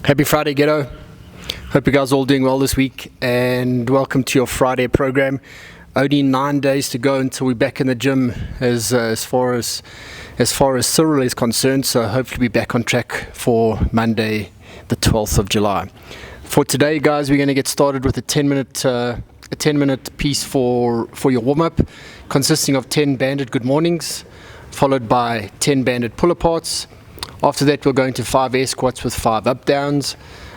Happy Friday, Ghetto. Hope you guys are all doing well this week, and welcome to your Friday program. Only 9 days to go until we're back in the gym as far as Cyril is concerned, so hopefully be back on track for Monday the 12th of July. For today, guys, we're going to get started with a 10-minute piece for your warm-up, consisting of 10 banded good mornings, followed by 10 banded pull-aparts. After that, we'll go into 5 air squats with 5 up-downs,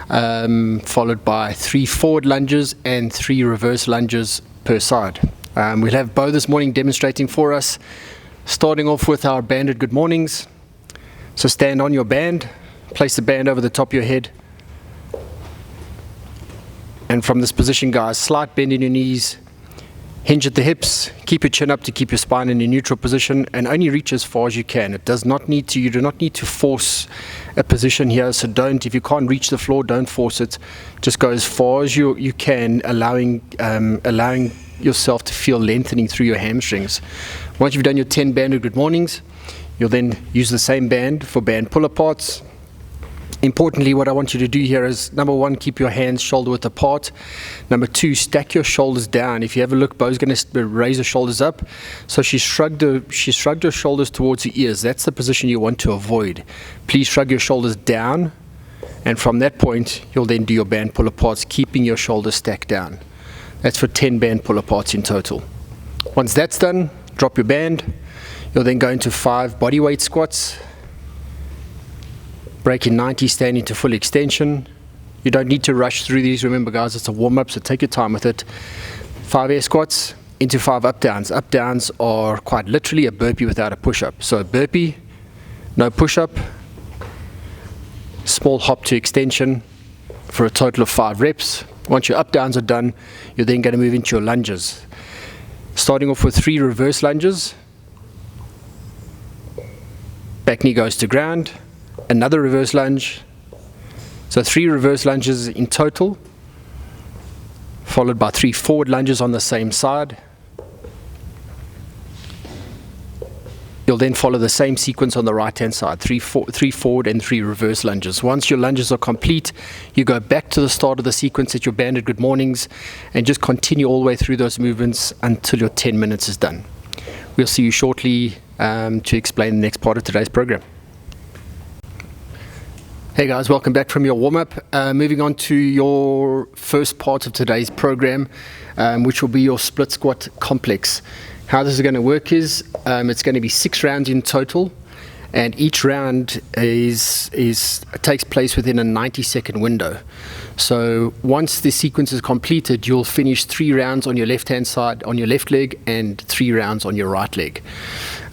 followed by 3 forward lunges and 3 reverse lunges per side. We'll have Bo this morning demonstrating for us, starting off with our banded good mornings. So stand on your band, place the band over the top of your head, and from this position, guys, slight bend in your knees, hinge at the hips, keep your chin up to keep your spine in a neutral position, and only reach as far as you can. You do not need to force a position here, so if you can't reach the floor, don't force it. Just go as far as you can, allowing yourself to feel lengthening through your hamstrings. Once you've done your 10 banded good mornings, you'll then use the same band for band pull-aparts. Importantly, what I want you to do here is, number 1, keep your hands shoulder width apart. Number 2, stack your shoulders down. If you have a look, Bo's going to raise her shoulders up. So she shrugged her shoulders towards her ears. That's the position you want to avoid. Please shrug your shoulders down, and from that point, you'll then do your band pull-aparts, keeping your shoulders stacked down. That's for 10 band pull-aparts in total. Once that's done, drop your band. You'll then go into 5 bodyweight squats. Break in 90, standing to full extension. You don't need to rush through these. Remember, guys, it's a warm-up, so take your time with it. 5 air squats into 5 up-downs. Up-downs are quite literally a burpee without a push-up. So a burpee, no push-up, small hop to extension for a total of 5 reps. Once your up-downs are done, you're then going to move into your lunges. Starting off with 3 reverse lunges. Back knee goes to ground. Another reverse lunge, so 3 reverse lunges in total, followed by 3 forward lunges on the same side. You'll then follow the same sequence on the right hand side, 3 forward and 3 reverse lunges. Once your lunges are complete, you go back to the start of the sequence at your banded good mornings and just continue all the way through those movements until your 10 minutes is done. We'll see you shortly to explain the next part of today's program. Hey guys, welcome back from your warm-up. Moving on to your first part of today's program, which will be your split squat complex. How this is going to work is, it's going to be 6 rounds in total, and each round takes place within a 90-second window. So once the sequence is completed, you'll finish 3 rounds on your left-hand side, on your left leg, and 3 rounds on your right leg.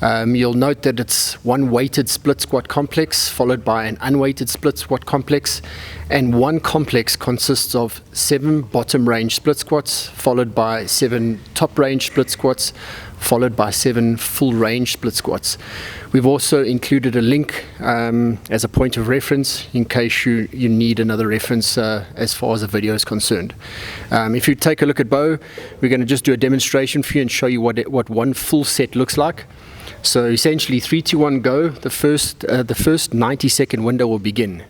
You'll note that it's 1 weighted split squat complex followed by an unweighted split squat complex, and 1 complex consists of 7 bottom range split squats followed by 7 top range split squats followed by 7 full range split squats. We've also included a link as a point of reference in case you need another reference as far as the video is concerned. If you take a look at Bo, we're going to just do a demonstration for you and show you what 1 full set looks like. So essentially 3, 2, 1, go. The first 90-second window will begin.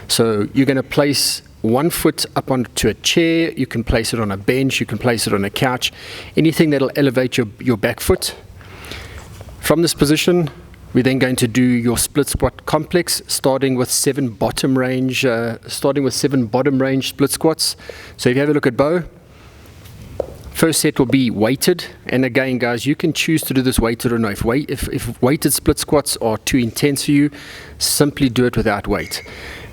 So you're going to place 1 foot up onto a chair. You can place it on a bench. You can place it on a couch. Anything that'll elevate your back foot. From this position, we're then going to do your split squat complex, starting with 7 bottom range split squats. So if you have a look at Bo, first set will be weighted, and again, guys, you can choose to do this weighted or no. If weighted split squats are too intense for you, simply do it without weight.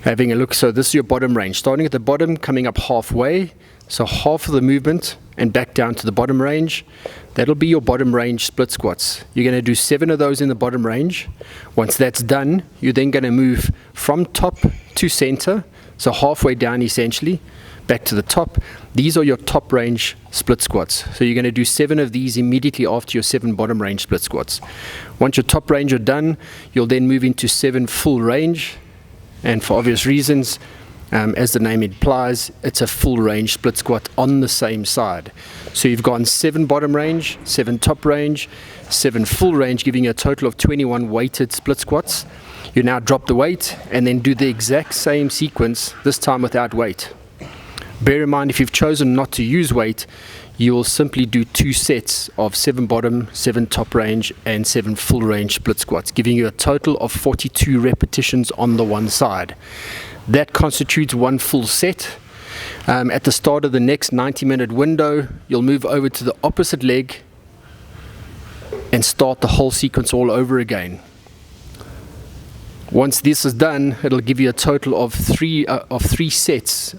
Having a look, so this is your bottom range, starting at the bottom, coming up halfway, so half of the movement and back down to the bottom range. That'll be your bottom range split squats. You're going to do 7 of those in the bottom range. Once that's done, you're then going to move from top to center, so halfway down essentially, back to the top. These are your top range split squats. So you're going to do 7 of these immediately after your 7 bottom range split squats. Once your top range are done, you'll then move into 7 full range. And for obvious reasons, as the name implies, it's a full range split squat on the same side. So you've gone 7 bottom range, 7 top range, 7 full range, giving you a total of 21 weighted split squats. You now drop the weight and then do the exact same sequence, this time without weight. Bear in mind, if you've chosen not to use weight, you will simply do 2 sets of 7 bottom, 7 top range, and 7 full range split squats, giving you a total of 42 repetitions on the one side. That constitutes one full set. At the start of the next 90-minute window, you'll move over to the opposite leg and start the whole sequence all over again. Once this is done, it'll give you a total of three sets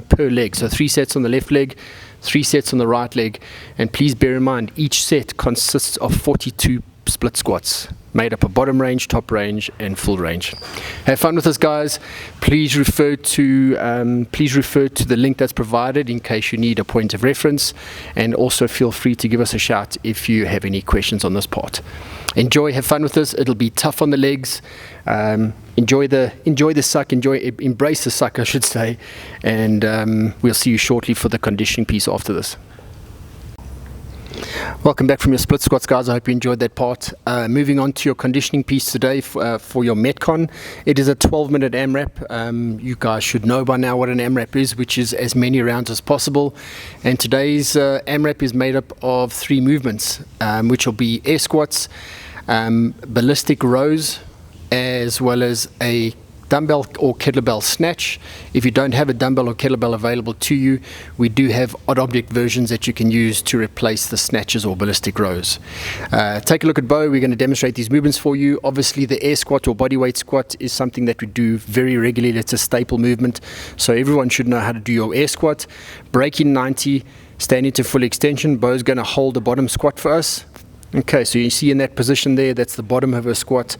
per leg. So 3 sets on the left leg, 3 sets on the right leg, and please bear in mind each set consists of 42 split squats made up of bottom range, top range, and full range. Have fun with this, guys. Please refer to the link that's provided in case you need a point of reference, and also feel free to give us a shout if you have any questions on this part. Enjoy, have fun with this. It'll be tough on the legs. Enjoy the suck, embrace the suck, I should say, and we'll see you shortly for the conditioning piece after this. Welcome back from your split squats, guys. I hope you enjoyed that part. Moving on to your conditioning piece today for your Metcon. It is a 12-minute AMRAP. You guys should know by now what an AMRAP is, which is as many rounds as possible. And today's AMRAP is made up of 3 movements, which will be air squats, ballistic rows, as well as a dumbbell or kettlebell snatch. If you don't have a dumbbell or kettlebell available to you, we do have odd object versions that you can use to replace the snatches or ballistic rows. Take a look at Bo. We're going to demonstrate these movements for you. Obviously, the air squat or bodyweight squat is something that we do very regularly. It's a staple movement, so everyone should know how to do your air squat. Break in 90, stand into full extension. Bo's going to hold the bottom squat for us. Okay, so you see in that position there, that's the bottom of her squat,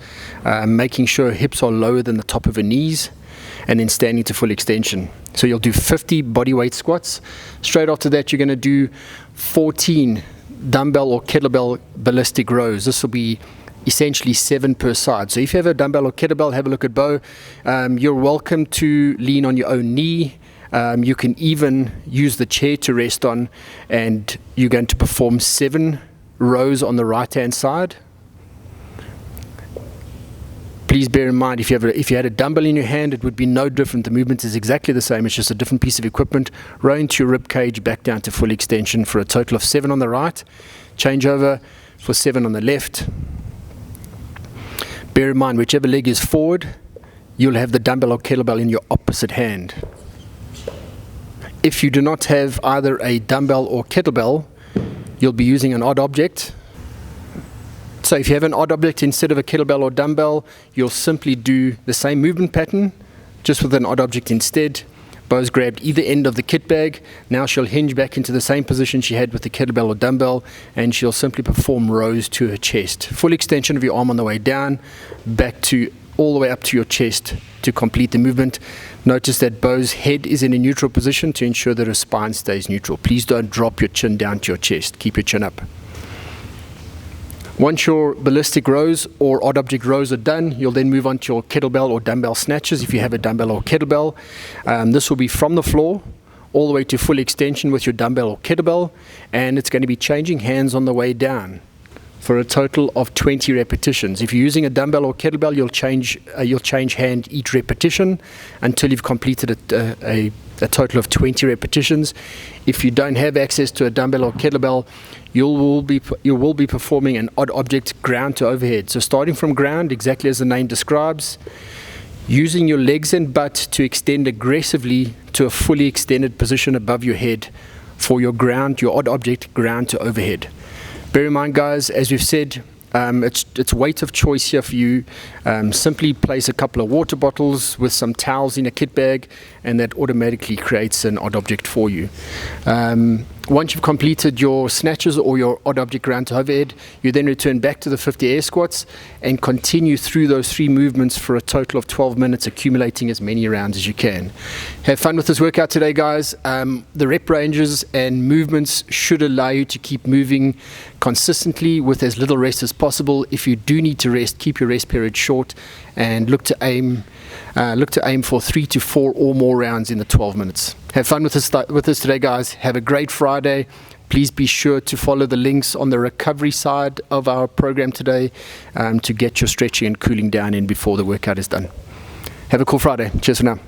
making sure her hips are lower than the top of her knees, and then standing to full extension. So you'll do 50 bodyweight squats. Straight after that, you're going to do 14 dumbbell or kettlebell ballistic rows. This will be essentially 7 per side. So if you have a dumbbell or kettlebell, have a look at Bo. You're welcome to lean on your own knee. You can even use the chair to rest on, and you're going to perform 7 rows on the right hand side. Please bear in mind, if you had a dumbbell in your hand, it would be no different. The movement is exactly the same. It's just a different piece of equipment. Row into your rib cage, back down to full extension for a total of 7 on the right. Change over for 7 on the left. Bear in mind, whichever leg is forward, you'll have the dumbbell or kettlebell in your opposite hand. If you do not have either a dumbbell or kettlebell, you'll be using an odd object. So if you have an odd object instead of a kettlebell or dumbbell, you'll simply do the same movement pattern, just with an odd object instead. Bo's grabbed either end of the kit bag. Now she'll hinge back into the same position she had with the kettlebell or dumbbell, and she'll simply perform rows to her chest. Full extension of your arm on the way down, back to all the way up to your chest to complete the movement. Notice that Bo's head is in a neutral position to ensure that her spine stays neutral. Please don't drop your chin down to your chest. Keep your chin up. Once your ballistic rows or odd object rows are done, you'll then move on to your kettlebell or dumbbell snatches if you have a dumbbell or kettlebell. This will be from the floor all the way to full extension with your dumbbell or kettlebell, and it's going to be changing hands on the way down for a total of 20 repetitions. If you're using a dumbbell or kettlebell, you'll change hand each repetition until you've completed a total of 20 repetitions. If you don't have access to a dumbbell or kettlebell, you will be performing an odd object ground to overhead. So starting from ground, exactly as the name describes, using your legs and butt to extend aggressively to a fully extended position above your head for your odd object ground to overhead. Bear in mind, guys, as we've said, it's weight of choice here for you. Simply place a couple of water bottles with some towels in a kit bag, and that automatically creates an odd object for you. Once you've completed your snatches or your odd object ground to overhead, you then return back to the 50 air squats and continue through those 3 movements for a total of 12 minutes, accumulating as many rounds as you can. Have fun with this workout today, guys. The rep ranges and movements should allow you to keep moving consistently with as little rest as possible. If you do need to rest, keep your rest period short and look to aim for 3 to 4 or more rounds in the 12 minutes. Have fun with this today, guys. Have a great Friday. Please be sure to follow the links on the recovery side of our program today to get your stretching and cooling down in before the workout is done. Have a cool Friday. Cheers for now.